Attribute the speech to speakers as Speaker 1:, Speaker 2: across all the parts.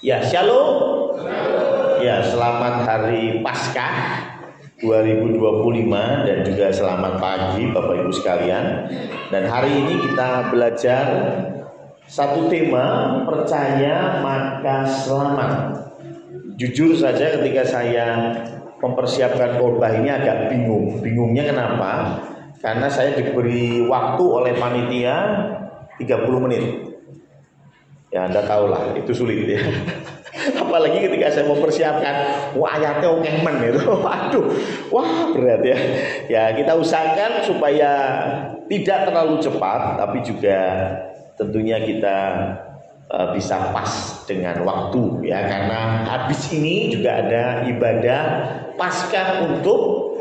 Speaker 1: Ya, shalom. Ya, selamat hari Paskah 2025 dan juga selamat pagi Bapak Ibu sekalian. Dan hari ini kita belajar satu tema, percaya maka selamat. Jujur saja ketika saya mempersiapkan khotbah ini agak bingung. Bingungnya kenapa? Karena saya diberi waktu oleh panitia 30 menit. Ya, Anda tahulah itu sulit ya. Apalagi ketika saya mempersiapkan ayatnya men itu. Waduh, wah berat ya. Ya, kita usahakan supaya tidak terlalu cepat, tapi juga tentunya kita bisa pas dengan waktu ya, karena habis ini juga ada ibadah Paskah untuk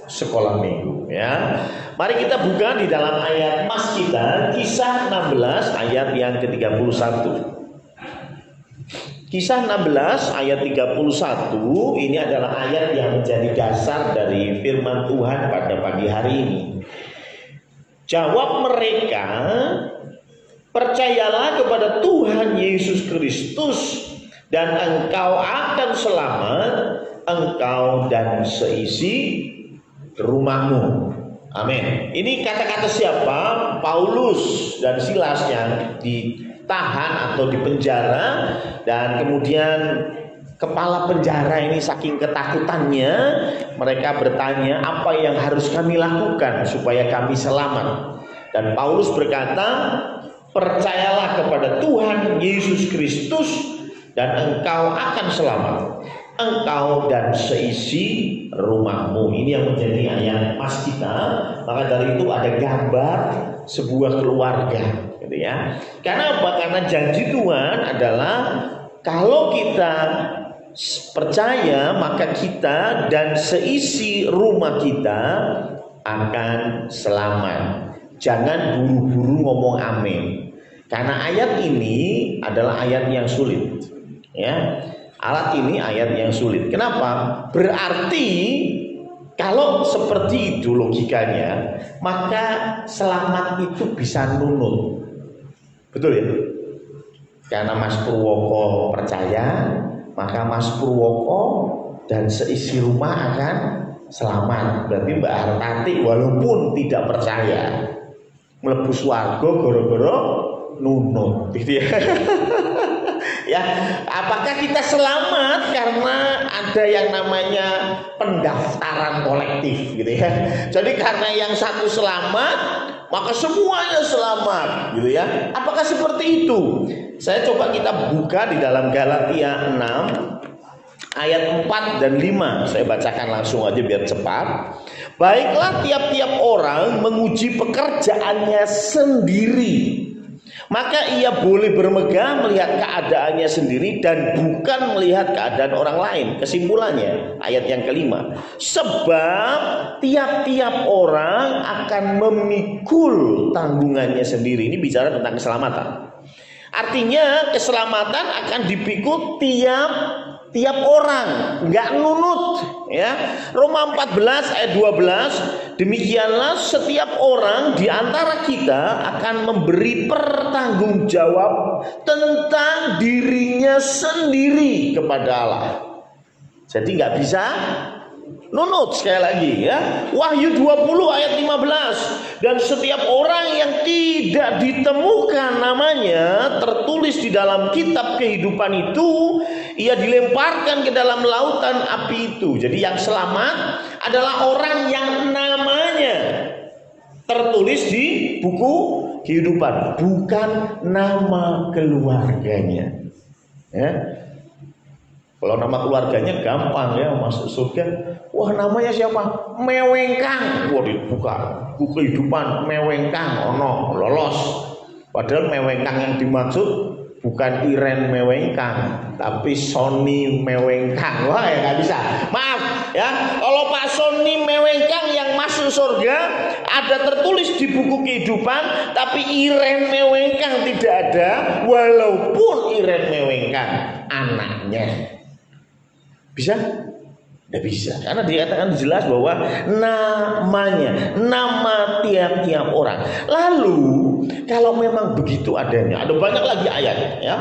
Speaker 1: sekolah minggu ya. Mari kita buka di dalam ayat mas kita, Kisah 16 ayat yang ke-31. Kisah 16 ayat 31 ini adalah ayat yang menjadi dasar dari firman Tuhan pada pagi hari ini. Jawab mereka, percayalah kepada Tuhan Yesus Kristus dan engkau akan selamat, engkau dan seisi rumahmu. Amin. Ini kata-kata siapa? Paulus dan Silas yang ditahan atau dipenjara, dan kemudian kepala penjara ini saking ketakutannya mereka bertanya, apa yang harus kami lakukan supaya kami selamat? Dan Paulus berkata, percayalah kepada Tuhan Yesus Kristus dan engkau akan selamat, engkau dan seisi rumahmu. Ini yang menjadi ayat pas kita. Maka dari itu ada gambar sebuah keluarga gitu ya. Karena apa? Karena janji Tuhan adalah kalau kita percaya maka kita dan seisi rumah kita akan selamat. Jangan buru-buru ngomong amin, karena ayat ini adalah ayat yang sulit ya. Alat ini ayat yang sulit. Kenapa? Berarti kalau seperti itu logikanya, maka selamat itu bisa nunut. Betul ya? Karena Mas Purwoko percaya, maka Mas Purwoko dan seisi rumah akan selamat. Berarti Mbak Hartati walaupun tidak percaya, mlebu swarga gara-gara nunut gitu ya. Ya, apakah kita selamat karena ada yang namanya pendaftaran kolektif gitu ya. Jadi karena yang satu selamat, maka semuanya selamat gitu ya. Apakah seperti itu? Saya coba kita buka di dalam Galatia 6 ayat 4 dan 5. Saya bacakan langsung aja biar cepat. Baiklah, tiap-tiap orang menguji pekerjaannya sendiri, maka ia boleh bermegah melihat keadaannya sendiri dan bukan melihat keadaan orang lain. Kesimpulannya ayat yang kelima, sebab tiap-tiap orang akan memikul tanggungannya sendiri. Ini bicara tentang keselamatan. Artinya keselamatan akan dipikul tiap orang, nggak nunut ya. Roma 14 ayat 12, demikianlah setiap orang di antara kita akan memberi pertanggung jawab tentang dirinya sendiri kepada Allah. Jadi nggak bisa nunut. Sekali lagi ya, Wahyu 20 ayat 15, dan setiap orang yang tidak ditemukan namanya tertulis di dalam kitab kehidupan itu, ia dilemparkan ke dalam lautan api itu. Jadi yang selamat adalah orang yang namanya tertulis di buku kehidupan, bukan nama keluarganya ya. Kalau nama keluarganya gampang ya, masuk surga. Wah, namanya siapa? Mewengkang. Wah, dibuka buku kehidupan, Mewengkang, ono lolos. Padahal Mewengkang yang dimaksud bukan Iren Mewengkang, tapi Sony Mewengkang. Wah, ya nggak bisa. Maaf ya, kalau Pak Sony Mewengkang yang masuk surga ada tertulis di buku kehidupan, tapi Iren Mewengkang tidak ada, walaupun Iren Mewengkang anaknya. Bisa? Tidak bisa, karena dikatakan jelas bahwa namanya, nama tiap-tiap orang. Lalu kalau memang begitu adanya, ada banyak lagi ayat ya.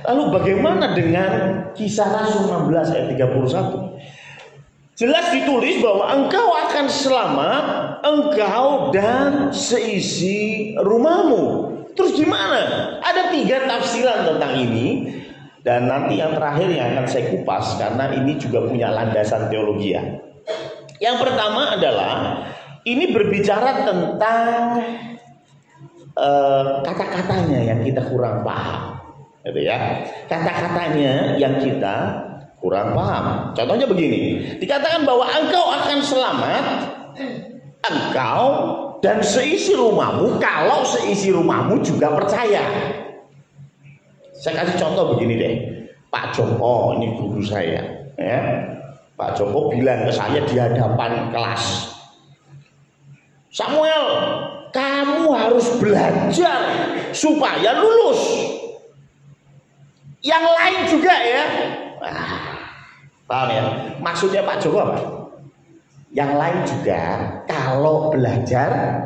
Speaker 1: Lalu bagaimana dengan Kisah Rasul 16 ayat 31? Jelas ditulis bahwa engkau akan selamat, engkau dan seisi rumahmu. Terus gimana? Ada 3 tafsiran tentang ini. Dan nanti yang terakhir yang akan saya kupas, karena ini juga punya landasan teologi. Yang pertama adalah ini berbicara tentang kata-katanya yang kita kurang paham, gitu ya. Kata-katanya yang kita kurang paham. Contohnya begini, dikatakan bahwa engkau akan selamat, engkau dan seisi rumahmu, kalau seisi rumahmu juga percaya. Saya kasih contoh begini deh, Pak Joko, ini guru saya, ya. Pak Joko bilang ke saya di hadapan kelas, Samuel, kamu harus belajar supaya lulus. Yang lain juga ya. Paham ya? Maksudnya Pak Joko apa? Yang lain juga kalau belajar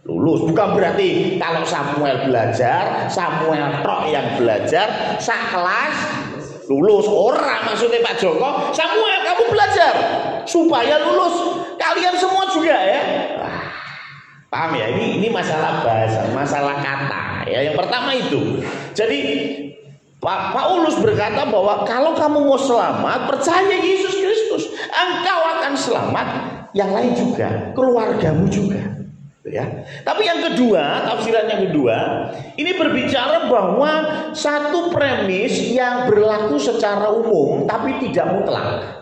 Speaker 1: lulus. Bukan berarti kalau Samuel belajar, Samuel tok yang belajar, sak kelas lulus. Orang maksudnya Pak Joko, Samuel kamu belajar supaya lulus. Kalian semua juga ya. Paham ya? Ini masalah bahasa, masalah kata ya. Yang pertama itu. Jadi Pak Paulus berkata bahwa kalau kamu mau selamat, percaya Yesus Kristus, engkau akan selamat. Yang lain juga, keluargamu juga. Ya. Tapi yang kedua, tafsiran yang kedua, ini berbicara bahwa satu premis yang berlaku secara umum tapi tidak mutlak.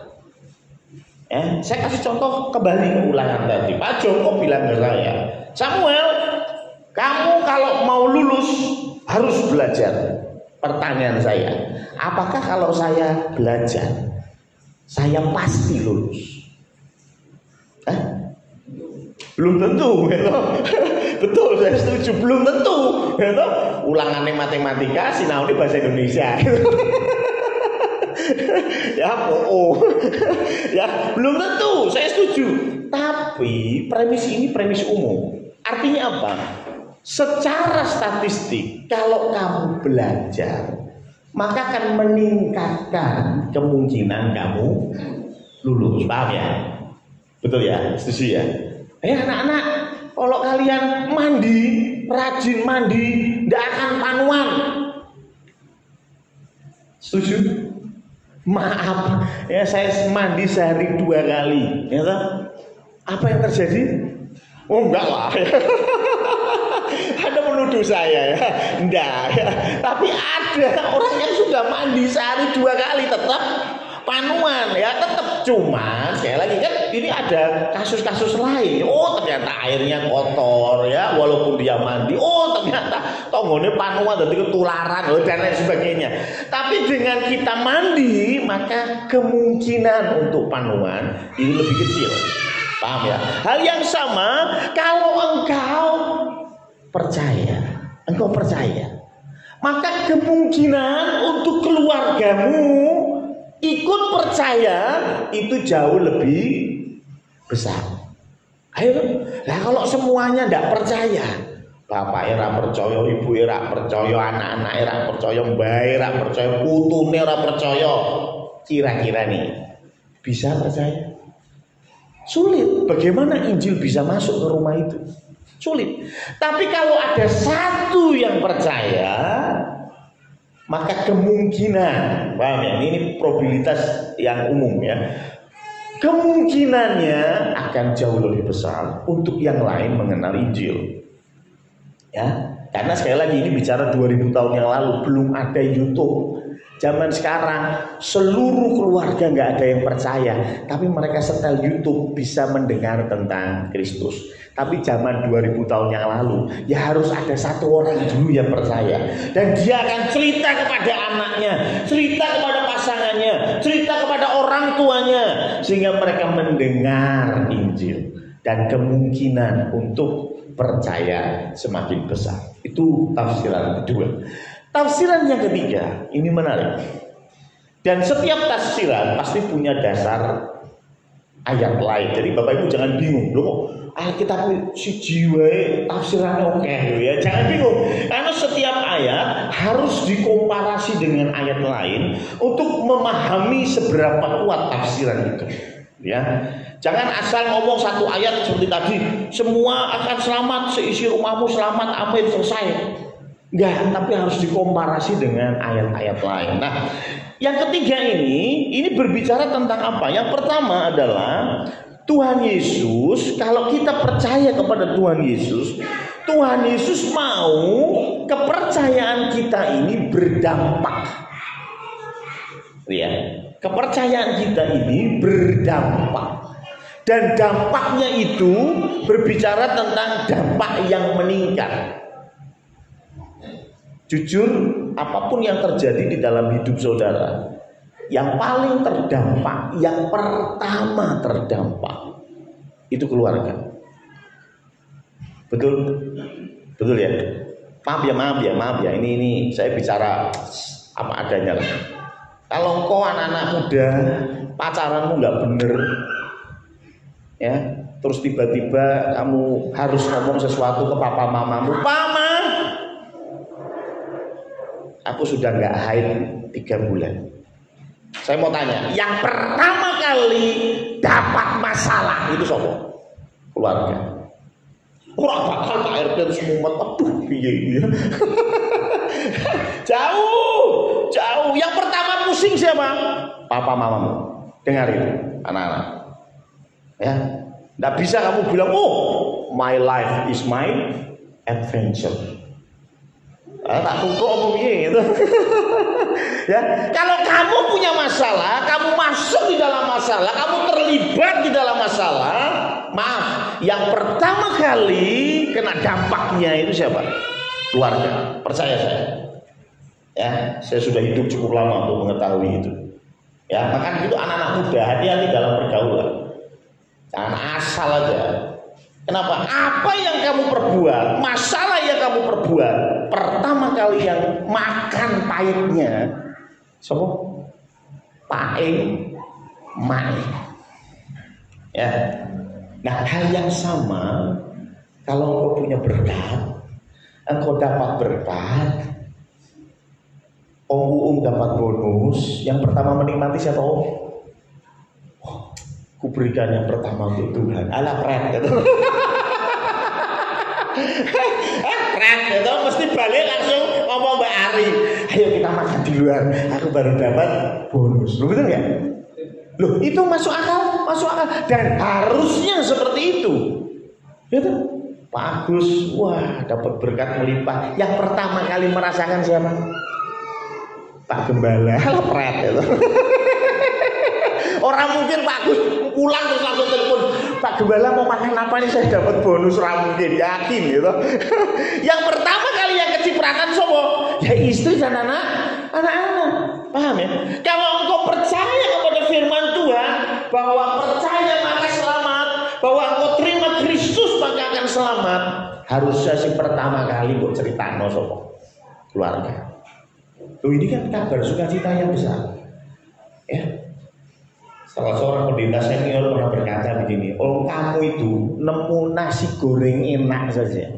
Speaker 1: Saya kasih contoh kembali ke ulangan tadi. Pak Joko bilang ke saya, Samuel, kamu kalau mau lulus harus belajar. Pertanyaan saya, apakah kalau saya belajar, saya pasti lulus? Belum tentu, gitu. Betul, saya setuju, belum tentu, gitu. Ulangannya matematika, sinaune bahasa Indonesia, gitu. Ya, ya, belum tentu, saya setuju. Tapi premis ini premis umum. Artinya apa? Secara statistik, kalau kamu belajar, maka akan meningkatkan kemungkinan kamu lulus. Paham ya? Betul ya? Setuju ya? Anak-anak, kalau kalian mandi, rajin mandi, tidak akan panuan. Setuju? Maaf, ya saya mandi sehari 2 kali. Ya, apa yang terjadi? Oh enggak lah. Ada menuduh saya ya? Enggak ya. Tapi ada orang yang sudah mandi sehari 2 kali tetap panuan ya, tetap. Cuma sekali lagi kan ini ada kasus-kasus lain. Oh ternyata airnya kotor ya, walaupun dia mandi. Oh ternyata tonggone panuan jadi ketularan dan lain sebagainya. Tapi dengan kita mandi, maka kemungkinan untuk panuan ini lebih kecil. Paham ya? Hal yang sama kalau engkau percaya, maka kemungkinan untuk keluargamu ikut percaya itu jauh lebih besar. Ayo, nah kalau semuanya tidak percaya, bapak era percaya, ibu era percaya, anak-anak era percaya, mbak era percaya, putune era percaya, kira-kira nih bisa percaya? Sulit. Bagaimana Injil bisa masuk ke rumah itu? Sulit. Tapi kalau ada satu yang percaya, maka kemungkinan, paham ya? Ini probabilitas yang umum ya. Kemungkinannya akan jauh lebih besar untuk yang lain mengenal Injil. Ya, karena sekali lagi ini bicara 2000 tahun yang lalu, belum ada YouTube. Zaman sekarang seluruh keluarga nggak ada yang percaya, tapi mereka setel YouTube bisa mendengar tentang Kristus. Tapi zaman 2000 tahun yang lalu, ya harus ada satu orang dulu yang percaya, dan dia akan cerita kepada anaknya, cerita kepada pasangannya, cerita kepada orang tuanya, sehingga mereka mendengar Injil, dan kemungkinan untuk percaya semakin besar. Itu tafsiran kedua. Tafsiran yang ketiga ini menarik, dan setiap tafsiran pasti punya dasar ayat lain. Jadi Bapak Ibu jangan bingung, loh Alkitab si jiwa tafsirannya oke ya. Jangan bingung, karena setiap ayat harus dikomparasi dengan ayat lain untuk memahami seberapa kuat tafsiran itu. Ya, jangan asal ngomong satu ayat seperti tadi, semua akan selamat, seisi rumahmu selamat, amin, selesai. Enggak, tapi harus dikomparasi dengan ayat-ayat lain. Nah, yang ketiga ini berbicara tentang apa? Yang pertama adalah Tuhan Yesus. Kalau kita percaya kepada Tuhan Yesus mau kepercayaan kita ini berdampak. Ya, kepercayaan kita ini berdampak. Dan dampaknya itu berbicara tentang dampak yang meningkat. Jujur, apapun yang terjadi di dalam hidup saudara, yang paling terdampak, yang pertama terdampak itu keluarga. Betul? Betul ya? Maaf ya. Ini saya bicara apa adanya lah. Kalau engkau anak-anak muda, pacaranmu nggak bener, ya, terus tiba-tiba kamu harus ngomong sesuatu ke papa mamamu, "Mama, aku sudah nggak haid 3 bulan." Saya mau tanya, yang pertama kali dapat masalah itu siapa? Keluarga. Orang bakal KRT terus mumet, aduh piye. Jauh. Yang pertama pusing siapa? Papa mamamu. Dengar itu, anak-anak. Ya, nggak bisa kamu bilang, "Oh, my life is my adventure." Tak tutup apa gitu. Ya, kalau kamu punya masalah, kamu masuk di dalam masalah, kamu terlibat di dalam masalah, maaf, yang pertama kali kena dampaknya itu siapa? Keluarga. Percaya saya. Ya, saya sudah hidup cukup lama untuk mengetahui itu. Ya, makanya itu anak-anak muda hati-hati dalam pergaulan. Jangan asal aja. Kenapa? Apa yang kamu perbuat, masalah yang kamu perbuat, pertama kali yang makan pahitnya, siapa? Pae, mae. Ya. Nah, hal yang sama, kalau engkau punya berkat, engkau dapat berkat, Om dapat bonus, yang pertama menikmati siapa Om? Kuberikan yang pertama untuk Tuhan. Alah pret gitu. Pret gitu, mesti balik langsung ngomong Mbak Ari, "Ayo kita makan di luar, aku baru dapat bonus." Loh, betul ya? Loh, itu masuk akal. Dan harusnya seperti itu. Gitu. Pak Agus, wah dapat berkat melimpah. Yang pertama kali merasakan siapa? Pak Gembala. Alah pret gitu. Orang mungkin Pak Agus pulang terus langsung telepon, "Pak Gembala mau makan apa nih, saya dapat bonus." Orang mungkin yakin gitu. Yang pertama kali yang kecipratan sobo, ya istri dan anak-anak. Paham ya? Kalau engkau percaya kepada firman Tuhan bahwa percaya maka selamat, bahwa engkau terima Kristus maka akan selamat, harusnya sih pertama kali buat cerita no sobo keluarga. Tuh, ini kan kabar sukacita yang besar. Ya. Salah seorang pendeta senior pernah berkata begini, "Oh, kamu itu nemu nasi goreng enak saja,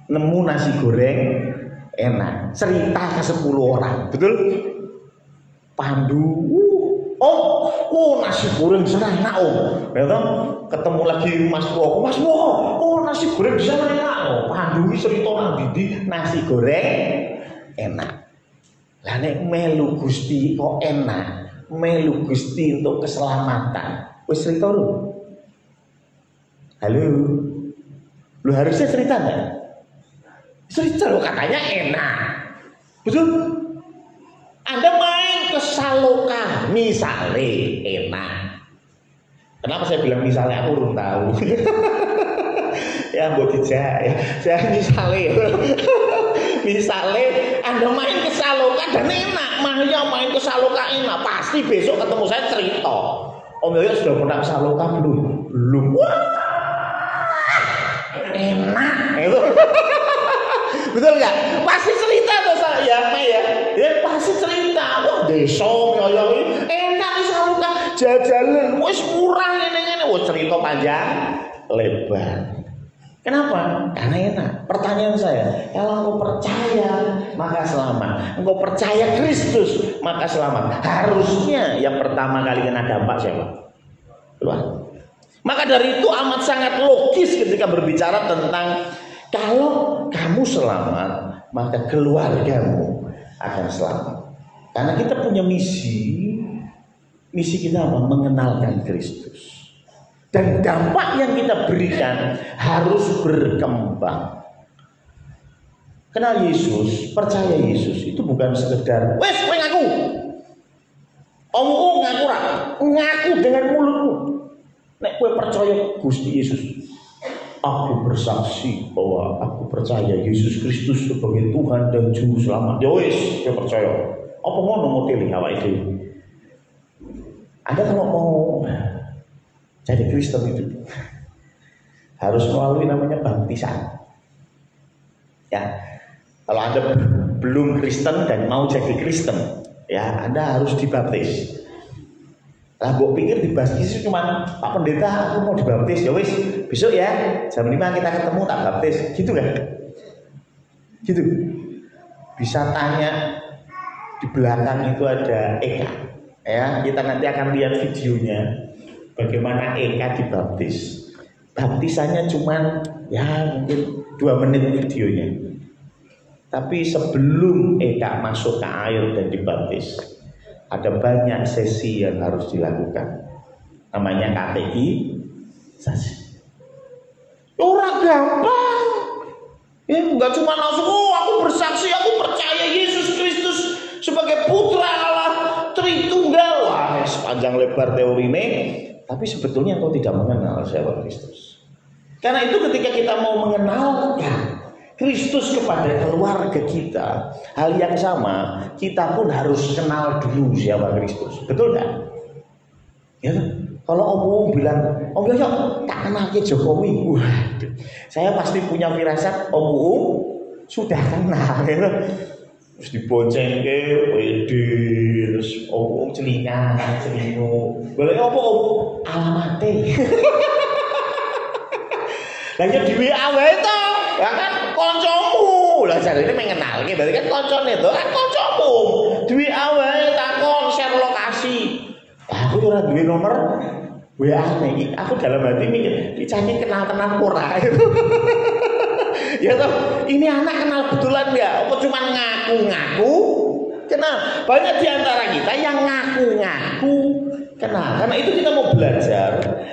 Speaker 1: nemu nasi goreng enak, cerita ke 10 orang, betul? Pandu, nasi goreng sana enak Om, betul? Ketemu lagi Mas Wo, nasi goreng di sana enak Om, Pandu cerita nang nasi goreng enak. Lah nek melu Gusti kok enak." Melu Gusti untuk keselamatan. Wis cerita lu. Halo. Lu harusnya cerita enggak? Cerita lu, katanya enak. Betul? Anda main ke Saloka, misalnya enak. Kenapa saya bilang misalnya, aku belum tahu. Ya buat dijak ya. Saya misalnya Anda main ke Saloka dan enak, Mahya main ke Saloka enak, pasti besok ketemu saya cerita, "Om Yoyo sudah pernah ke Saloka belum? Wah, enak itu." Betul nggak? Pasti cerita tuh saya, ya pasti cerita. Wah, desa Om Yoyo enak di Saloka. jajalan wis murah ngene-ngene, wis cerita panjang lebar. Kenapa? Karena enak. Pertanyaan saya, kalau engkau percaya maka selamat, engkau percaya Kristus maka selamat. Harusnya yang pertama kali kena dampak siapa? Keluarga. Maka dari itu amat sangat logis ketika berbicara tentang kalau kamu selamat maka keluargamu akan selamat. Karena kita punya misi kita apa? Mengenalkan Kristus. Dan dampak yang kita berikan harus berkembang. Kenal Yesus, percaya Yesus itu bukan sekedar wes kowe ngaku. Omong ngaku ra, ngaku dengan mulutmu. Nek kowe percaya Gusti Yesus, aku bersaksi bahwa aku percaya Yesus Kristus sebagai Tuhan dan Juru Selamat. Ya wis, kowe percaya. Apa ngono modele awake dhewe? Anda kalau mau jadi Kristen itu harus melalui namanya baptisan. Ya, kalau Anda belum Kristen dan mau jadi Kristen, ya Anda harus dibaptis. Lah mbok pikir dibaptis cuma Pak Pendeta aku mau dibaptis, ya wis besok ya jam 5 kita ketemu tak baptis, gitu kan? Gitu. Bisa tanya di belakang itu ada Eka. Ya, kita nanti akan lihat videonya bagaimana Eka dibaptis. Baptisannya cuman ya mungkin 2 menit videonya. Tapi sebelum Eka masuk ke air dan dibaptis, ada banyak sesi yang harus dilakukan. Namanya katekisasi. Orang gampang. Ya, enggak cuma langsung aku bersaksi, aku percaya Yesus Kristus sebagai putra Allah Tritunggal. Wah, sepanjang lebar teori ini, tapi sebetulnya engkau tidak mengenal siapa Kristus. Karena itu ketika kita mau mengenalkan Kristus kepada keluarga kita, hal yang sama, kita pun harus kenal dulu siapa Kristus. Betul kan? Ya, kalau Om bilang, Om Yoyo tak kenal ke Jokowi, waduh, saya pasti punya firasat Om sudah kenal, ya. Terus dibonceng ke, terus Om celinguk, boleh apa Om? Alamate. Hanya di WA itu, ya kan koncomu. Lah jadi ini mengenal, berarti kan koncone itu, kan koncomu. Di WA takon share lokasi. Aku ora duwe nomor WA nih. Aku dalam hati mikir, dicari kenal-kenal ora. Ya toh, ini anak kenal betulan ya? Apa cuma ngaku-ngaku? Kenal. Banyak di antara kita yang ngaku-ngaku kenal. Karena itu kita mau belajar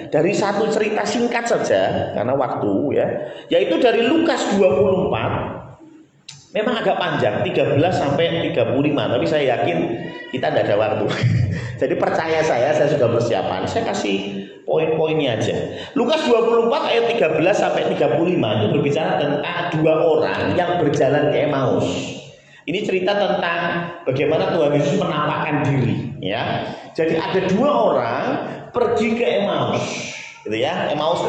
Speaker 1: dari satu cerita singkat saja karena waktu ya, yaitu dari Lukas 24. Memang agak panjang, 13 sampai 35, tapi saya yakin kita tidak ada waktu. Jadi percaya saya sudah persiapan. Saya kasih poin-poinnya aja. Lukas 24 ayat 13 sampai 35 itu berbicara tentang 2 orang yang berjalan ke Emmaus. Ini cerita tentang bagaimana Tuhan Yesus menampakkan diri, ya. Jadi ada 2 orang pergi ke Emmaus, gitu ya. Emmaus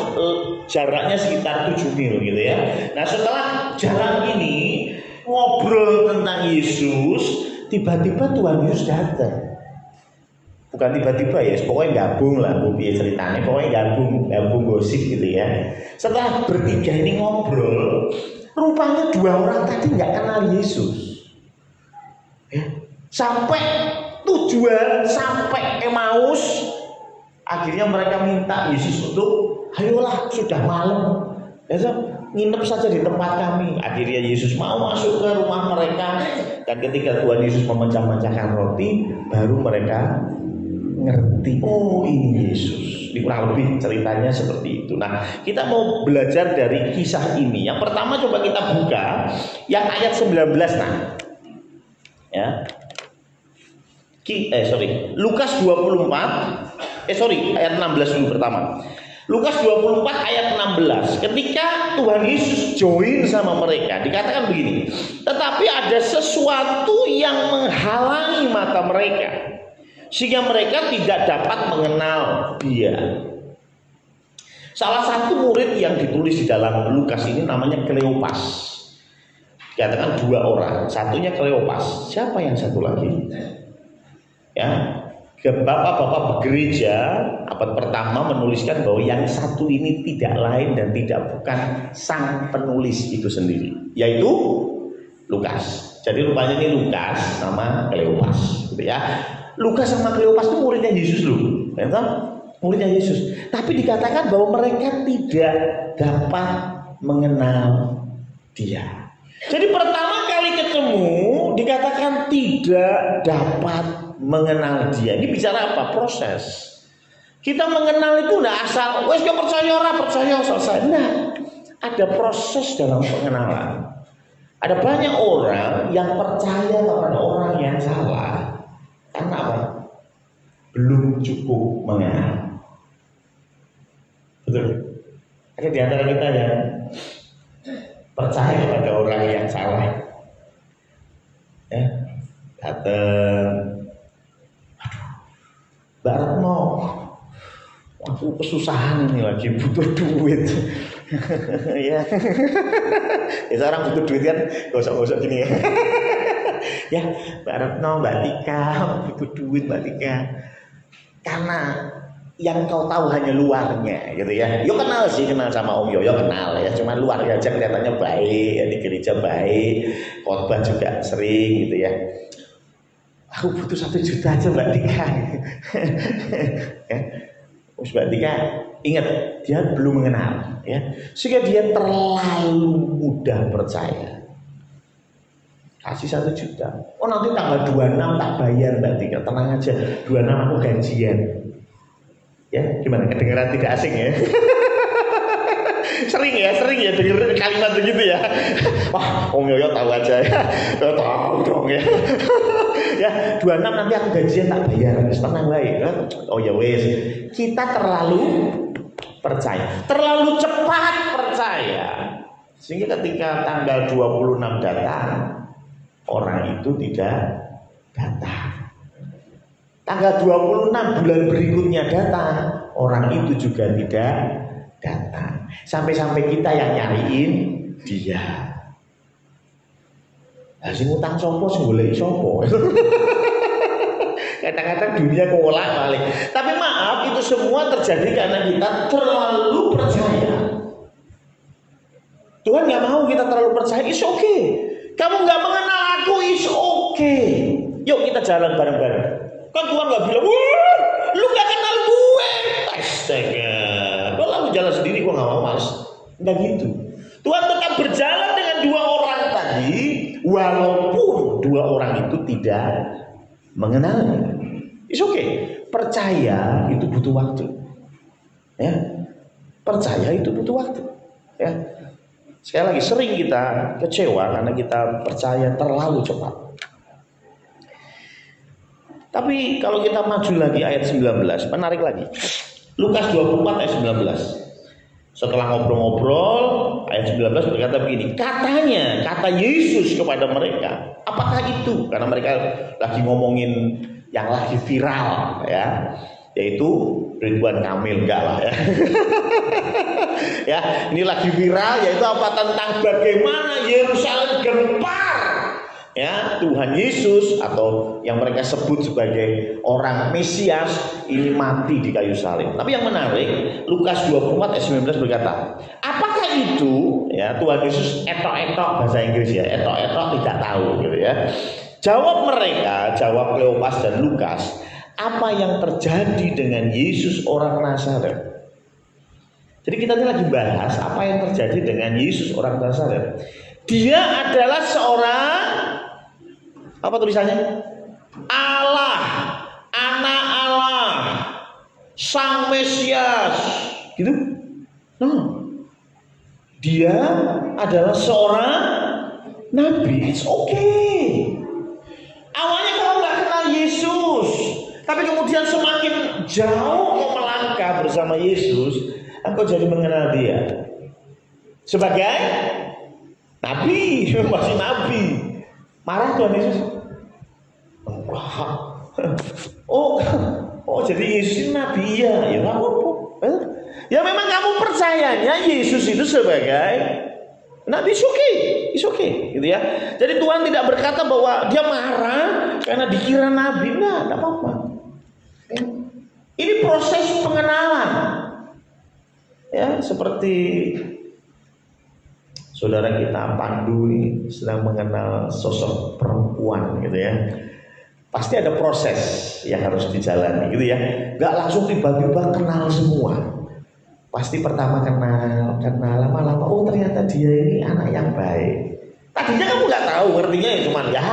Speaker 1: jaraknya sekitar 7 mil, gitu ya. Nah, setelah jalan ini ngobrol tentang Yesus, tiba-tiba Tuhan Yesus datang. Bukan tiba-tiba ya, pokoknya gabung lah, biar ceritanya, pokoknya gabung gosip gitu ya. Setelah bertiga ini ngobrol, rupanya 2 orang tadi nggak kenal Yesus. Ya. Sampai tujuan, sampai Emmaus, akhirnya mereka minta Yesus untuk, ayolah sudah malam, ya, nginep saja di tempat kami. Akhirnya Yesus mau masuk ke rumah mereka, dan ketika Tuhan Yesus memecah-mecahkan roti, baru mereka ngerti, oh ini Yesus. Ini kurang lebih ceritanya seperti itu. Nah, kita mau belajar dari kisah ini. Yang pertama coba kita buka yang ayat 19. Nah, ya, Lukas 24. Ayat 16 dulu pertama. Lukas 24 ayat 16. Ketika Tuhan Yesus join sama mereka, dikatakan begini, tetapi ada sesuatu yang menghalangi mata mereka, sehingga mereka tidak dapat mengenal Dia. Salah satu murid yang ditulis di dalam Lukas ini namanya Kleopas. Dikatakan 2 orang, satunya Kleopas. Siapa yang satu lagi? Ya, Bapak-bapak gereja abad pertama menuliskan bahwa yang satu ini tidak lain dan tidak bukan sang penulis itu sendiri, yaitu Lukas. Jadi rupanya ini Lukas sama Kleopas, gitu ya. Lukas sama Kleopas itu muridnya Yesus loh, ya, muridnya Yesus. Tapi dikatakan bahwa mereka tidak dapat mengenal dia. Jadi pertama kali ketemu dikatakan tidak dapat mengenal dia. Ini bicara apa? Proses. Kita mengenal itu tidak asal, wes gak percaya selesai. Nah, ada proses dalam pengenalan. Ada banyak orang yang percaya kepada orang yang salah karena apa? Belum cukup mengenal. Betul. Ada di antara kita yang percaya pada orang yang salah, ya, datang, Mbak Retno, aku kesusahan ini lagi butuh duit, ya, sekarang butuh duit kan, gosok-gosok gini ya, ya, Mbak Retno, Mbak Tika, butuh duit Mbak Tika, karena yang kau tahu hanya luarnya, gitu ya. Yo kenal sama Om Yoyo kenal ya, cuma luarnya aja kelihatannya baik, ya, di gereja baik, khotbah juga sering, gitu ya. Aku butuh 1 juta aja Mbak Tika. Ya. Mbak Tika ingat dia belum mengenal, ya, sehingga dia terlalu mudah percaya. Kasih 1 juta. Oh nanti tanggal 26 tak bayar Mbak Tika, tenang aja. 26 aku gajian. Ya, gimana? Kedengaran tidak asing ya? sering ya dengar kalimat begitu ya. Wah, Om Yoyo tahu aja ya. Tahu dong ya. Ya, 26 nanti aku gajian tak bayar. Tenang baik. Oh ya wes. Kita terlalu percaya. Terlalu cepat percaya. Sehingga ketika tanggal 26 datang, orang itu tidak datang. Tanggal 26 bulan berikutnya datang, orang itu juga tidak datang. Sampai-sampai kita yang nyariin dia. Lah sing utang sopo sing goleki sopo. Kadang-kadang dunia kolak-kalik. Tapi maaf, itu semua terjadi karena kita terlalu percaya. Tuhan nggak mau kita terlalu percaya. It's okay. Kamu nggak mengenal aku, it's okay. Yuk kita jalan bareng-bareng. Kan Tuhan gak bilang, wah, lu gak kenal gue. Astaga, kalau aku jalan sendiri gue gak mau, mas. Enggak gitu. Tuhan tetap berjalan dengan 2 orang tadi, walaupun 2 orang itu tidak mengenalnya. It's okay. Percaya itu butuh waktu. Ya, percaya itu butuh waktu. Ya, sekali lagi sering kita kecewa karena kita percaya terlalu cepat. Tapi kalau kita maju lagi ayat 19, menarik lagi. Lukas 24 ayat 19. Setelah ngobrol-ngobrol, ayat 19 berkata begini, kata Yesus kepada mereka, apakah itu? Karena mereka lagi ngomongin yang lagi viral, ya, yaitu Ridwan Kamil, enggak lah ya. Ya, ini lagi viral, yaitu apa? Tentang bagaimana Yerusalem gempar. Ya, Tuhan Yesus atau yang mereka sebut sebagai orang Mesias ini mati di kayu salib. Tapi yang menarik, Lukas 24 ayat 19 berkata, apakah itu? Ya, Tuhan Yesus etok-etok bahasa Inggris ya, etok-etok tidak tahu gitu ya. Jawab mereka, jawab Kleopas dan Lukas, apa yang terjadi dengan Yesus orang Nazaret? Jadi kita ini lagi bahas apa yang terjadi dengan Yesus orang Nazaret. Dia adalah seorang, apa tulisannya? Allah, anak Allah, sang Mesias, gitu. No. Dia adalah seorang nabi. It's okay. Awalnya kamu nggak kenal Yesus, tapi kemudian semakin jauh melangkah bersama Yesus, engkau jadi mengenal dia sebagai nabi, masih nabi. Marah Tuhan Yesus. Oh jadi Yesus ini nabi ya nggak apa-apa. Ya memang kamu percayanya Yesus itu sebagai nabi, it's okay, gitu ya. Jadi Tuhan tidak berkata bahwa dia marah karena dikira nabi, enggak apa-apa. Ya. Ini proses pengenalan. Ya, seperti saudara kita Pandu ini sedang mengenal sosok perempuan gitu ya. Pasti ada proses yang harus dijalani gitu ya. Gak langsung tiba-tiba kenal semua. Pasti pertama kenal, lama-lama oh ternyata dia ini anak yang baik. Tadinya kamu gak tahu, ngertinya ya cuman ya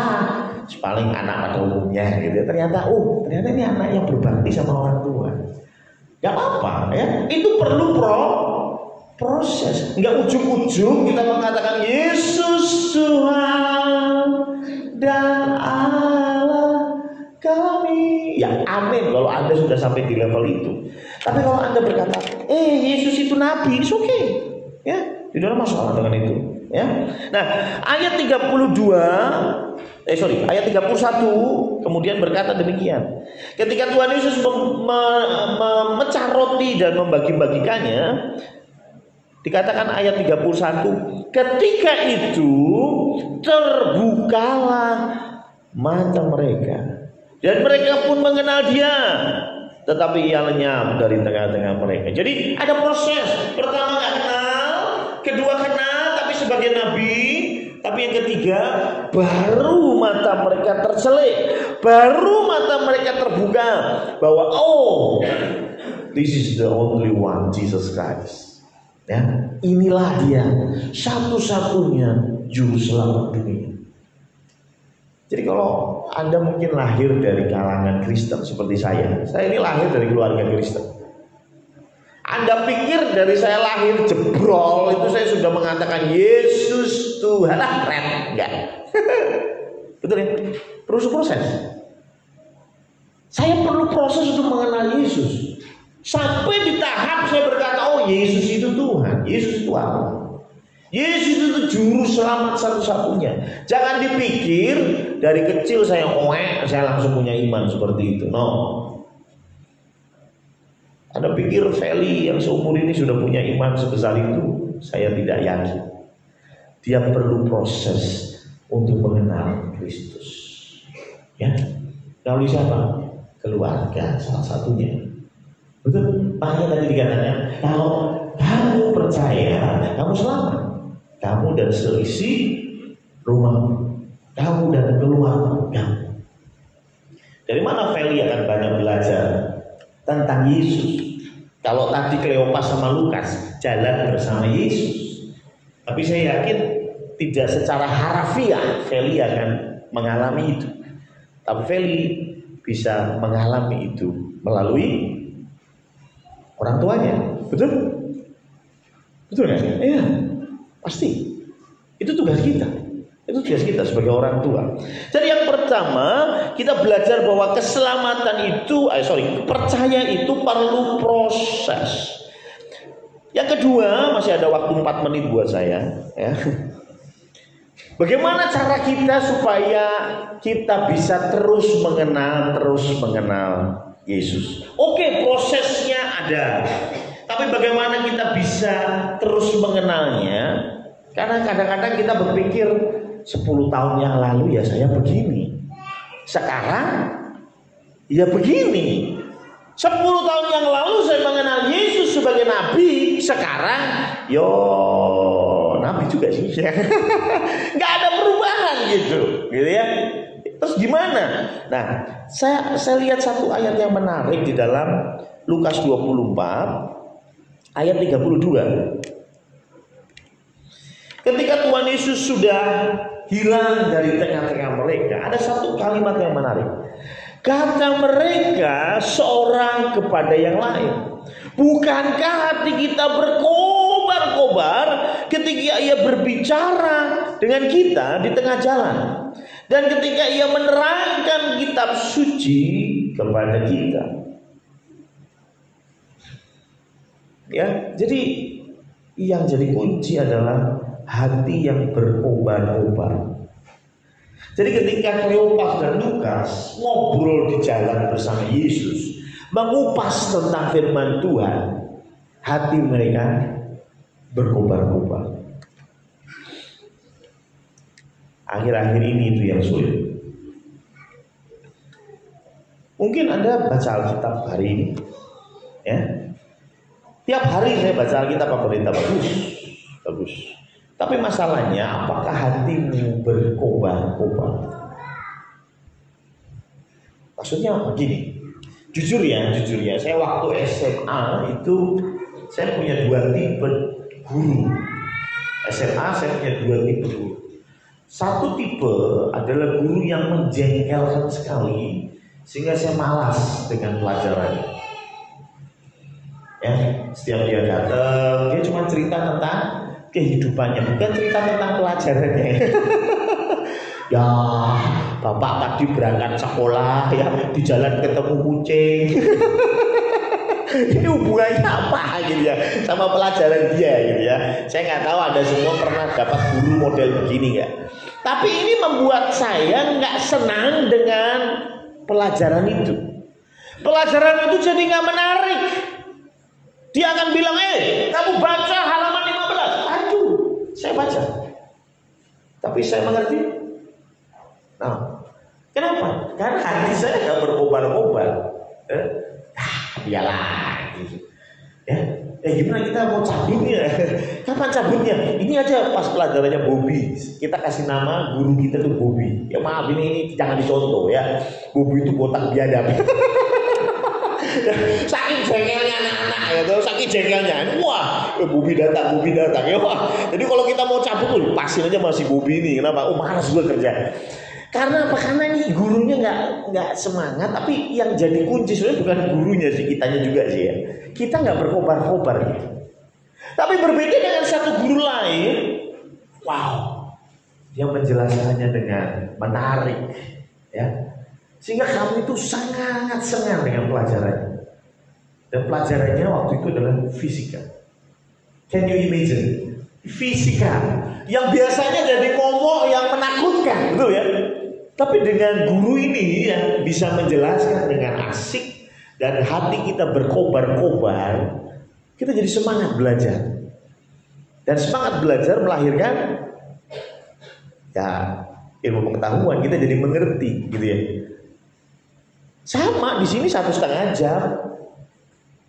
Speaker 1: paling anak pada umumnya gitu ya. Ternyata ternyata ini anak yang berbakti sama orang tua. Gak apa-apa ya. Itu perlu proses. Gak ujung-ujung kita mengatakan Yesus Tuhan dan Allah kami. Ya amin kalau Anda sudah sampai di level itu. Tapi kalau Anda berkata, Yesus itu nabi, it's okay. Ya, tidak ada masalah dengan itu. Ya. Nah, ayat 31 kemudian berkata demikian. Ketika Tuhan Yesus memecah roti dan membagi-bagikannya, dikatakan ayat 31, ketika itu terbukalah mata mereka dan mereka pun mengenal dia, tetapi ia lenyap dari tengah-tengah mereka. Jadi ada proses. Pertama nggak kenal, kedua kenal tapi sebagai nabi, tapi yang ketiga baru mata mereka tercelik, baru mata mereka terbuka bahwa this is the only one, Jesus Christ. Ya, inilah dia satu-satunya juru selamat dunia. Jadi kalau Anda mungkin lahir dari kalangan Kristen seperti saya ini lahir dari keluarga Kristen. Anda pikir dari saya lahir jebrol itu saya sudah mengatakan Yesus Tuhan, keren enggak? Betul ya? Terus proses. Saya perlu proses untuk mengenal Yesus. Sampai di tahap saya berkata, Yesus itu Tuhan, Yesus itu Allah. Yesus itu juru selamat satu-satunya. Jangan dipikir dari kecil saya langsung punya iman seperti itu. No. Anda pikir Feli yang seumur ini sudah punya iman sebesar itu? Saya tidak yakin. Dia perlu proses untuk mengenal Kristus. Ya. Lalu siapa? Keluarga salah satunya. Betul? Makanya tadi dikatakan, kalau kamu percaya, kamu selamat. Kamu dan seisi rumahmu, kamu dan keluarga kamu. Dari mana Feli akan banyak belajar tentang Yesus? Kalau tadi Kleopas sama Lukas jalan bersama Yesus, tapi saya yakin tidak secara harafiah Feli akan mengalami itu. Tapi Feli bisa mengalami itu melalui orang tuanya. Betul? Betul ya? Iya. Pasti. Itu tugas kita. Itu tugas kita sebagai orang tua. Jadi yang pertama, kita belajar bahwa keselamatan itu, percaya itu perlu proses. Yang kedua, masih ada waktu 4 menit buat saya, ya. Bagaimana cara kita supaya kita bisa terus mengenal Yesus? Oke, prosesnya ada. Tapi bagaimana kita bisa terus mengenalnya? Karena kadang-kadang kita berpikir 10 tahun yang lalu ya saya begini, sekarang ya begini. 10 tahun yang lalu saya mengenal Yesus sebagai nabi, sekarang nabi juga sih. Nggak ada perubahan gitu ya. Terus gimana? Nah, saya lihat satu ayat yang menarik di dalam Lukas 24 ayat 32. Ketika Tuhan Yesus sudah hilang dari tengah-tengah mereka, ada satu kalimat yang menarik. Kata mereka seorang kepada yang lain, bukankah hati kita berkobar-kobar ketika ia berbicara dengan kita di tengah jalan, dan ketika ia menerangkan kitab suci kepada kita? Ya, jadi yang jadi kunci adalah hati yang berkobar-kobar. Jadi ketika Kleopas dan Lukas ngobrol di jalan bersama Yesus, mengupas tentang firman Tuhan, hati mereka berkobar-kobar. Akhir-akhir ini itu yang sulit. Mungkin Anda baca Alkitab hari ini, ya. Tiap hari saya baca Alkitab apa berita bagus. Tapi masalahnya, apakah hatimu berkobar-kobar? Maksudnya begini, jujur ya, saya waktu SMA itu saya punya 2 tipe guru. SMA saya punya 2 tipe guru. Satu tipe adalah guru yang menjengkelkan sekali, sehingga saya malas dengan pelajarannya. Ya, setiap dia datang, dia cuma cerita tentang kehidupannya, bukan cerita tentang pelajarannya. Ya, bapak tadi berangkat sekolah, ya di jalan ketemu kucing. Ini hubungannya apa gitu ya sama pelajaran dia gitu ya. Saya nggak tahu Anda semua pernah dapat guru model begini nggak. Tapi ini membuat saya nggak senang dengan pelajaran itu. Pelajaran itu jadi nggak menarik. Dia akan bilang, kamu baca halaman 15. Aduh, saya baca. Tapi saya mengerti. Nah, kenapa? Karena hati saya nggak berkobar-kobar. Iyalah, gitu. Ya, gimana kita mau cabutnya? Kapan cabutnya? Ini aja pas pelajarannya Bobby. Kita kasih nama guru kita tuh Bobby. Ya maaf ini jangan dicontoh ya. Bobby itu botak biadab. Saking jengkelnya anak-anak ya, saking jengkelnya. Wah, Bobby datang ya. Wah, jadi kalau kita mau cabut tuh pasin aja masih Bobby ini. Kenapa? Oh malas gue kerja. Karena apa? Karena nih gurunya nggak semangat, tapi yang jadi kunci sebenarnya bukan gurunya sih, kitanya juga sih ya. Kita nggak berkobar-kobar gitu. Tapi berbeda dengan satu guru lain, wow, dia menjelaskannya dengan menarik, ya, sehingga kamu itu sangat senang dengan pelajarannya. Dan pelajarannya waktu itu adalah fisika. Can you imagine? Fisika yang biasanya jadi momok yang menakutkan, betul ya? Tapi dengan guru ini yang bisa menjelaskan dengan asik dan hati kita berkobar-kobar, kita jadi semangat belajar. Dan semangat belajar melahirkan ya ilmu pengetahuan, kita jadi mengerti, gitu ya. Sama di sini 1,5 jam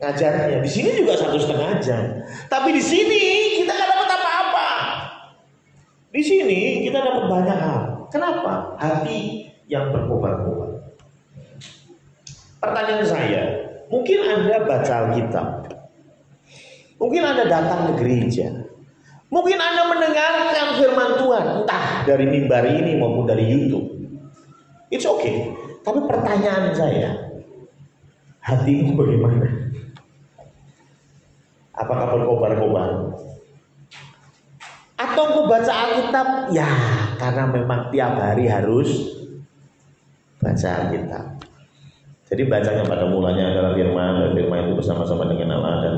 Speaker 1: ngajarnya, di sini juga 1,5 jam. Tapi di sini kita nggak dapat apa-apa. Di sini kita dapat banyak hal. Kenapa? Hati yang berkobar-kobar. Pertanyaan saya, mungkin Anda baca Alkitab, mungkin Anda datang ke gereja, mungkin Anda mendengarkan firman Tuhan, entah dari mimbar ini maupun dari YouTube. It's okay. Tapi pertanyaan saya, hatimu bagaimana? Apakah berkobar-kobar? Atau engkau baca Alkitab, ya karena memang tiap hari harus baca Alkitab. Jadi bacanya pada mulanya adalah firman, dan firman itu bersama-sama dengan Allah, dan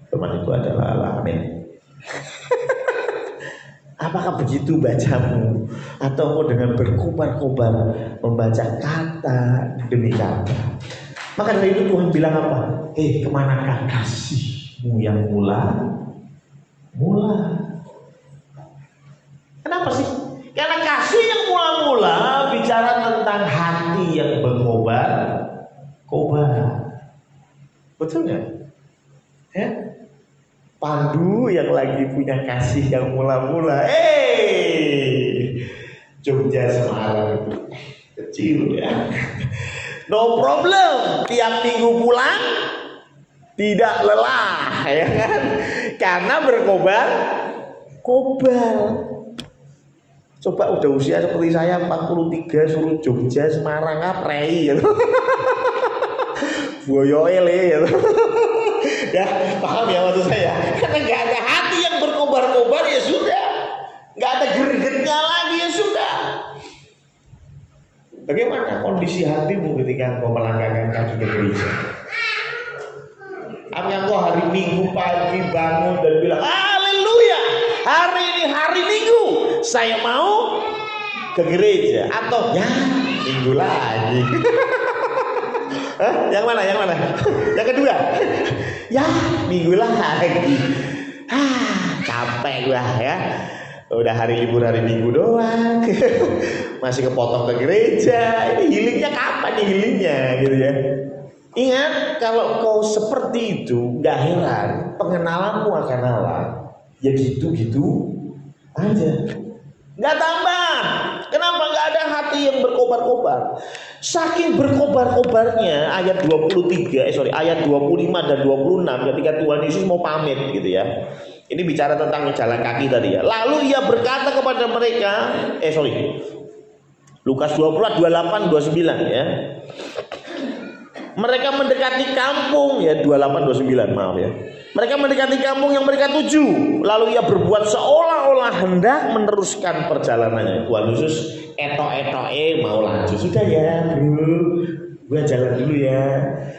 Speaker 1: firman itu adalah Allah. Amin. Apakah begitu bacamu? Atau engkau dengan berkobar-kobar membaca kata demi kata? Maka dari itu Tuhan bilang apa? Kemanakah kasihmu yang mula? Kenapa sih? Karena kasih yang mula-mula bicara tentang hati yang berkobar-kobar. Betul nggak? Ya? Pandu yang lagi punya kasih yang mula-mula. Jogja Semarang itu kecil ya. No problem. Tiap minggu pulang tidak lelah, ya kan? Karena berkobar-kobar. Coba udah usia seperti saya 43 suruh Jogja Semarang prei gitu. Boyoele gitu. Ya, paham ya maksud saya? Karena nggak ada hati yang berkobar-kobar ya sudah. Nggak ada gregetnya lagi ya sudah. Bagaimana kondisi hatimu ketika engkau melangkahkan kaki ke gereja? Apakah engkau hari Minggu pagi bangun dan bilang, haleluya, hari ini hari Minggu, saya mau ke gereja? Atau ya minggu lagi. Yang mana? Yang kedua, ya minggu lagi. Capek gua ya. Udah hari libur hari Minggu doang. Masih kepotong ke gereja. Ini healingnya kapan nih healingnya gitu ya. Ingat, kalau kau seperti itu, gak heran pengenalanmu akan Allah ya gitu-gitu aja, gak tambah. Kenapa gak ada hati yang berkobar-kobar? Saking berkobar-kobarnya ayat 25 dan 26 ketika Tuhan Yesus mau pamit gitu ya. Ini bicara tentang jalan kaki tadi ya. Lalu ia berkata kepada mereka, Lukas 20, 28, 29 ya. Mereka mendekati kampung ya 28, 29 maaf ya. Mereka mendekati kampung yang mereka tuju. Lalu ia berbuat seolah-olah hendak meneruskan perjalanannya. Tuhan Yesus mau lanjut. Sudah ya bro, gue jalan dulu ya.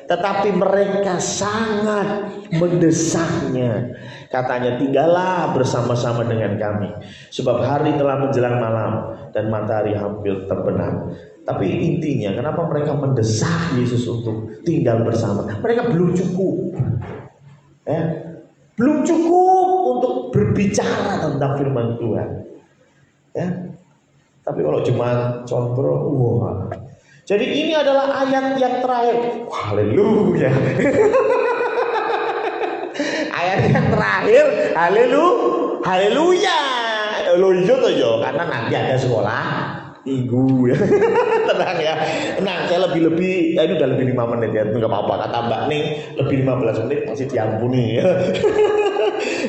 Speaker 1: Tetapi mereka sangat mendesaknya. Katanya, tinggallah bersama-sama dengan kami, sebab hari telah menjelang malam dan matahari hampir terbenam. Tapi intinya, kenapa mereka mendesak Yesus untuk tinggal bersama? Mereka belum cukup, ya, belum cukup untuk berbicara tentang firman Tuhan, ya. Tapi kalau cuma contoh, wah. Jadi ini adalah ayat yang terakhir. Haleluya. Ayat yang terakhir, haleluya. Lo iya toh yo, karena nanti ada sekolah minggu ya. Tenang ya, tenang. Saya lebih-lebih, ya ini udah lebih 5 menit ya, nggak apa-apa. Kata Mbak Ning, lebih 15 menit masih diampuni ya.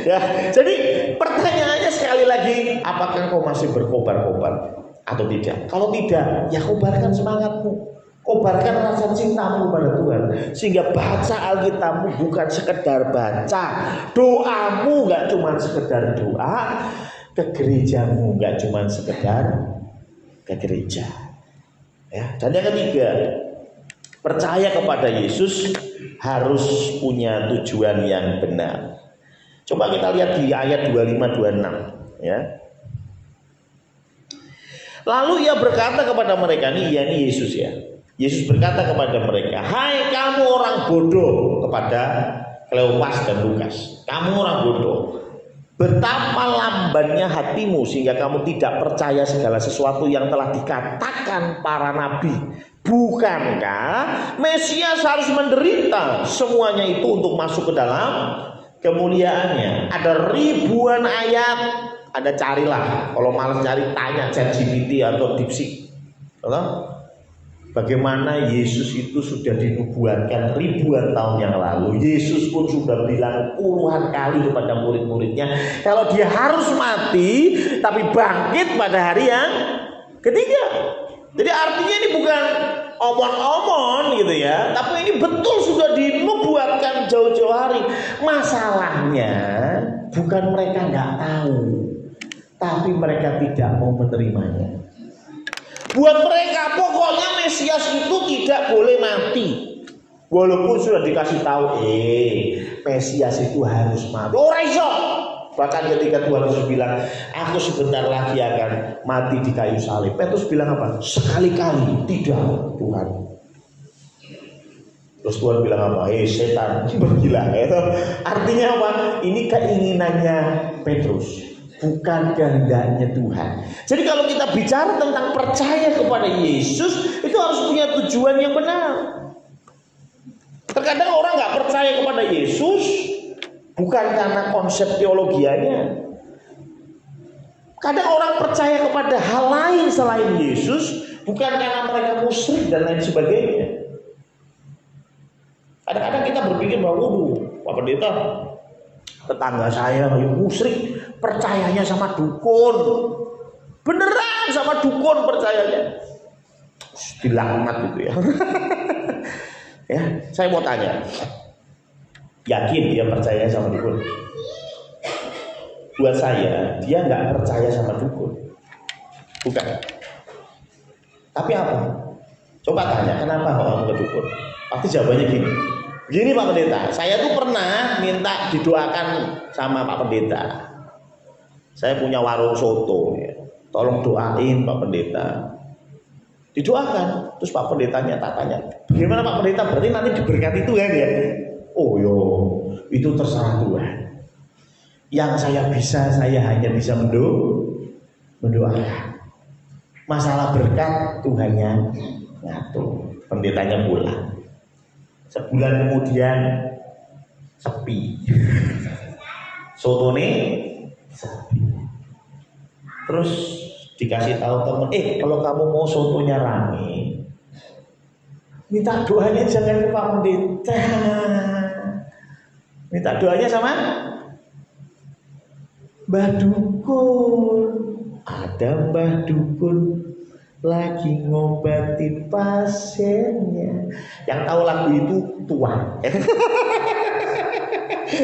Speaker 1: Ya, jadi pertanyaannya sekali lagi, apakah kau masih berkobar-kobar atau tidak? Kalau tidak, ya kobarkan semangatmu. Kobarkan rasa cintamu kepada Tuhan, sehingga baca Alkitabmu bukan sekedar baca, doamu gak cuma sekedar doa, ke gerejamu gak cuma sekedar ke gereja, ya. Dan yang ketiga, percaya kepada Yesus harus punya tujuan yang benar. Coba kita lihat di ayat 25-26 ya. Lalu ia berkata kepada mereka, ini Yesus ya. Yesus berkata kepada mereka, hai kamu orang bodoh, kepada Kleopas dan Lukas, kamu orang bodoh, betapa lambannya hatimu sehingga kamu tidak percaya segala sesuatu yang telah dikatakan para nabi. Bukankah Mesias harus menderita semuanya itu untuk masuk ke dalam kemuliaannya? Ada ribuan ayat, ada carilah, kalau malas cari tanya ChatGPT atau DeepSeek. Bagaimana Yesus itu sudah dinubuatkan ribuan tahun yang lalu. Yesus pun sudah bilang puluhan kali kepada murid-muridnya, kalau dia harus mati tapi bangkit pada hari yang ketiga. Jadi artinya ini bukan omong-omong gitu ya, tapi ini betul sudah dinubuatkan jauh-jauh hari. Masalahnya bukan mereka nggak tahu, tapi mereka tidak mau menerimanya. Buat mereka pokoknya Mesias itu tidak boleh mati. Walaupun sudah dikasih tahu, Mesias itu harus mati. Ora iso. Bahkan ketika Tuhan Yesus bilang, aku sebentar lagi akan mati di kayu salib, Petrus bilang apa? Sekali-kali tidak, Tuhan. Terus Tuhan bilang apa? Setan, pergilah. Artinya apa? Ini keinginannya Petrus, bukan kehendaknya Tuhan. Jadi kalau kita bicara tentang percaya kepada Yesus, itu harus punya tujuan yang benar. Terkadang orang nggak percaya kepada Yesus bukan karena konsep teologianya. Kadang orang percaya kepada hal lain selain Yesus bukan karena mereka musyrik dan lain sebagainya. Kadang-kadang kita berpikir bahwa Pak Pendeta, tetangga saya musyrik, percayanya sama dukun. Beneran sama dukun percayanya. Dilaknat gitu ya. Ya, saya mau tanya. Yakin dia percaya sama dukun? Buat saya, dia nggak percaya sama dukun. Bukan. Tapi apa? Coba tanya, kenapa kok kamu ke dukun? Pasti jawabannya gini. Gini Pak Pendeta, saya tuh pernah minta didoakan sama Pak Pendeta. Saya punya warung soto ya. Tolong doain Pak Pendeta. Didoakan. Terus Pak Pendetanya tak tanya, bagaimana Pak Pendeta? Berarti nanti diberkati Tuhan ya? Oh yo, itu terserah Tuhan. Yang saya hanya bisa mendoakan. Masalah berkat Tuhannya ngatur. Pendetanya pulang. Sebulan kemudian sepi. Sotone sepi. Terus dikasih tahu teman, kalau kamu mau sotonya rame, minta doanya jangan ke Pak Pendeta. Minta doanya sama Mbah Dukun. Ada Mbah Dukun lagi ngobatin pasiennya. Yang tahu lagu itu Tuhan.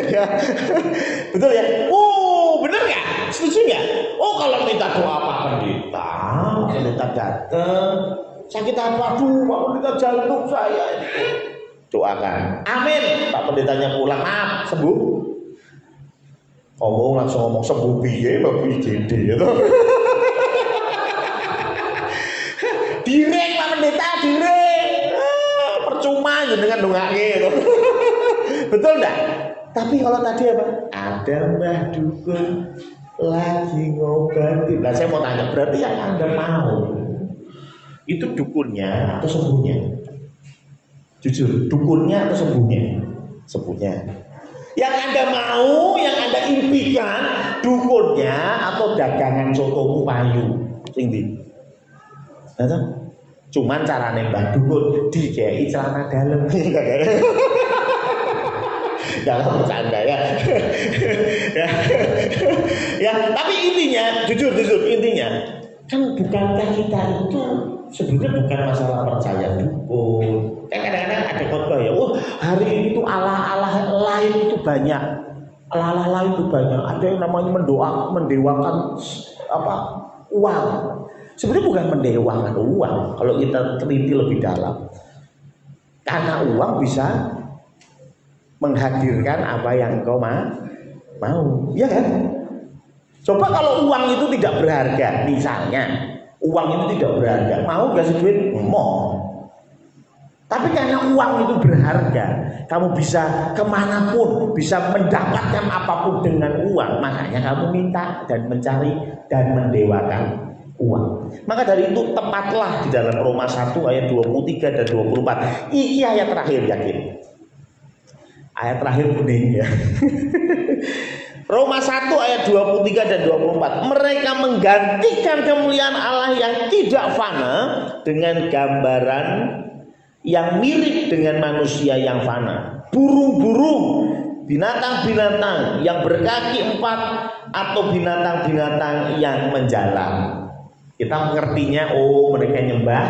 Speaker 1: Ya, betul ya? Oh, bener nggak? Setuju nggak? Oh, kalau minta doa Pak Pendeta datang, sakit apa? Aduh, Pak Pendeta jantung saya. Doakan. Amin. Pak Pendetanya pulang, maaf, sembuh. Langsung ngomong sembuh piye, babi JD gitu. Direng Pak Pendeta, direng. Percuma dengan dongake gitu. Betul enggak? Tapi kalau tadi apa? Ada Mbah Dukun lagi ngobatin. Nah, saya mau tanya, berarti yang Anda mau itu dukunnya atau sembuhnya? Jujur, dukunnya atau sembuhnya? Sembuhnya. Yang Anda mau, yang Anda impikan, dukunnya atau dagangan sotomu payu? Sing. Cuman carane Mbah Dukun dikei celana dalam. Jangan bercanda ya. Ya, tapi intinya, jujur intinya, kan bukankah kita itu sebenarnya bukan masalah percaya dukun. Kadang-kadang ada khotbah ya, hari ini tuh Allah lain itu banyak. Allah lain itu banyak. Ada yang namanya mendewakan uang. Sebenarnya bukan mendewakan uang kalau kita teliti lebih dalam. Karena uang bisa menghadirkan apa yang engkau mau, ya kan? Coba kalau uang itu tidak berharga, misalnya uang itu tidak berharga, mau gak sih duit? Mau. Tapi karena uang itu berharga, kamu bisa kemanapun, bisa mendapatkan apapun dengan uang, makanya kamu minta dan mencari dan mendewakan uang. Maka dari itu tepatlah di dalam Roma 1 ayat 23 dan 24. Ini ayat terakhir, yakin. Ayat terakhir kuning ya. Roma 1 ayat 23 dan 24. Mereka menggantikan kemuliaan Allah yang tidak fana dengan gambaran yang mirip dengan manusia yang fana. Burung-burung, binatang-binatang yang berkaki 4 atau binatang-binatang yang menjalar. Kita mengertinya, mereka nyembah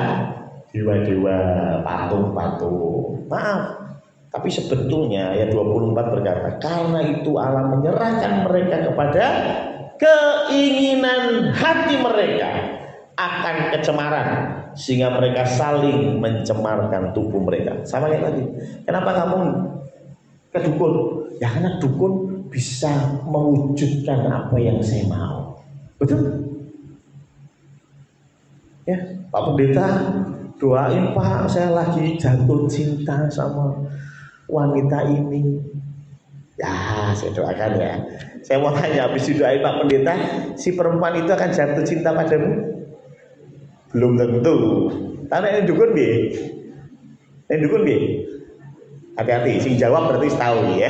Speaker 1: dewa-dewa, patung-patung. Maaf. Tapi sebetulnya ayat 24 berkata, karena itu Allah menyerahkan mereka kepada keinginan hati mereka akan kecemaran, sehingga mereka saling mencemarkan tubuh mereka. Sama kayak tadi. Kenapa kamu ke dukun? Ya karena dukun bisa mewujudkan apa yang saya mau. Betul? Ya, Pak Pendeta, doain Pak, saya lagi jatuh cinta sama wanita ini. Ya, saya doakan ya. Saya mau tanya, habis didoain Pak Pendeta, si perempuan itu akan jatuh cinta padamu? Belum tentu. Karena yang dukun bi, hati-hati. Sing jawab berarti tahu ya.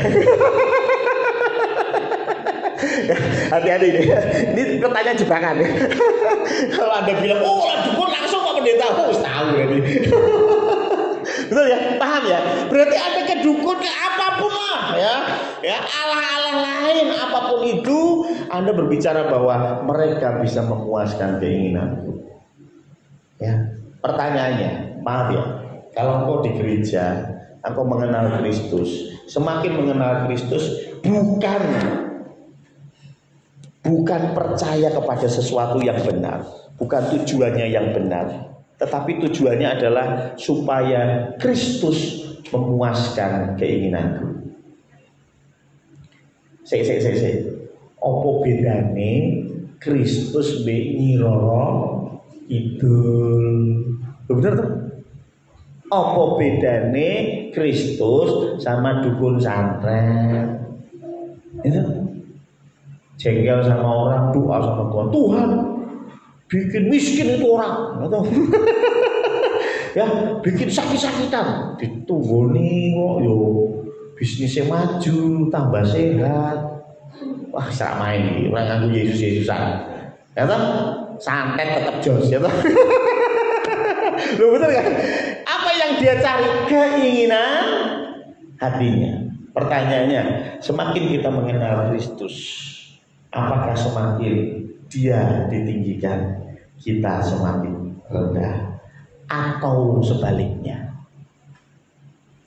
Speaker 1: Hati-hati nih. Ini pertanyaan jebakan ya. Kalau Anda bilang, dukun langsung Pak Pendeta, tahu berarti. Betul ya, paham ya? Berarti ada ke dukun ke apapun lah ya. Ya, Allah lain apapun itu, Anda berbicara bahwa mereka bisa memuaskan keinginanmu. Ya, pertanyaannya, maaf ya, kalau engkau di gereja, engkau mengenal Kristus, semakin mengenal Kristus bukan percaya kepada sesuatu yang benar, bukan tujuannya yang benar, tetapi tujuannya adalah supaya Kristus memuaskan keinginanku. Opo bedane Kristus mbek Nyi Roro Kidul? Bener tuh? Opo bedane Kristus sama dukun santren? Itu jengkel sama orang, doa sama Tuhan. Tuhan, bikin miskin itu orang, atau ya bikin sakit-sakitan, ditunggoni kok yo bisnisnya maju, tambah sehat. Wah, sak main iki, ora nganggo Yesus-Yesusan. Ya toh? Santet tetap jos, ya toh? Loh, betul kan? Apa yang dia cari? Keinginan hatinya. Pertanyaannya, semakin kita mengenal Kristus, apakah semakin dia ditinggikan, kita semakin rendah, atau sebaliknya?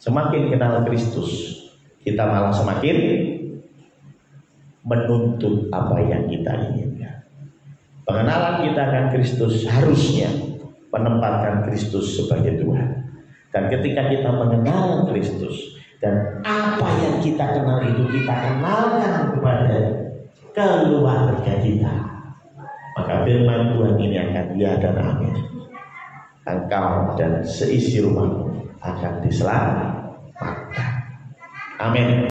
Speaker 1: Semakin kenal Kristus, kita malah semakin menuntut apa yang kita inginkan. Pengenalan kita akan Kristus harusnya menempatkan Kristus sebagai Tuhan. Dan ketika kita mengenal Kristus dan apa yang kita kenal itu kita kenalkan kepada keluarga kita, maka firman Tuhan ini akan ya dan amin. Engkau dan seisi rumahmu akan diselamatkan. Amin.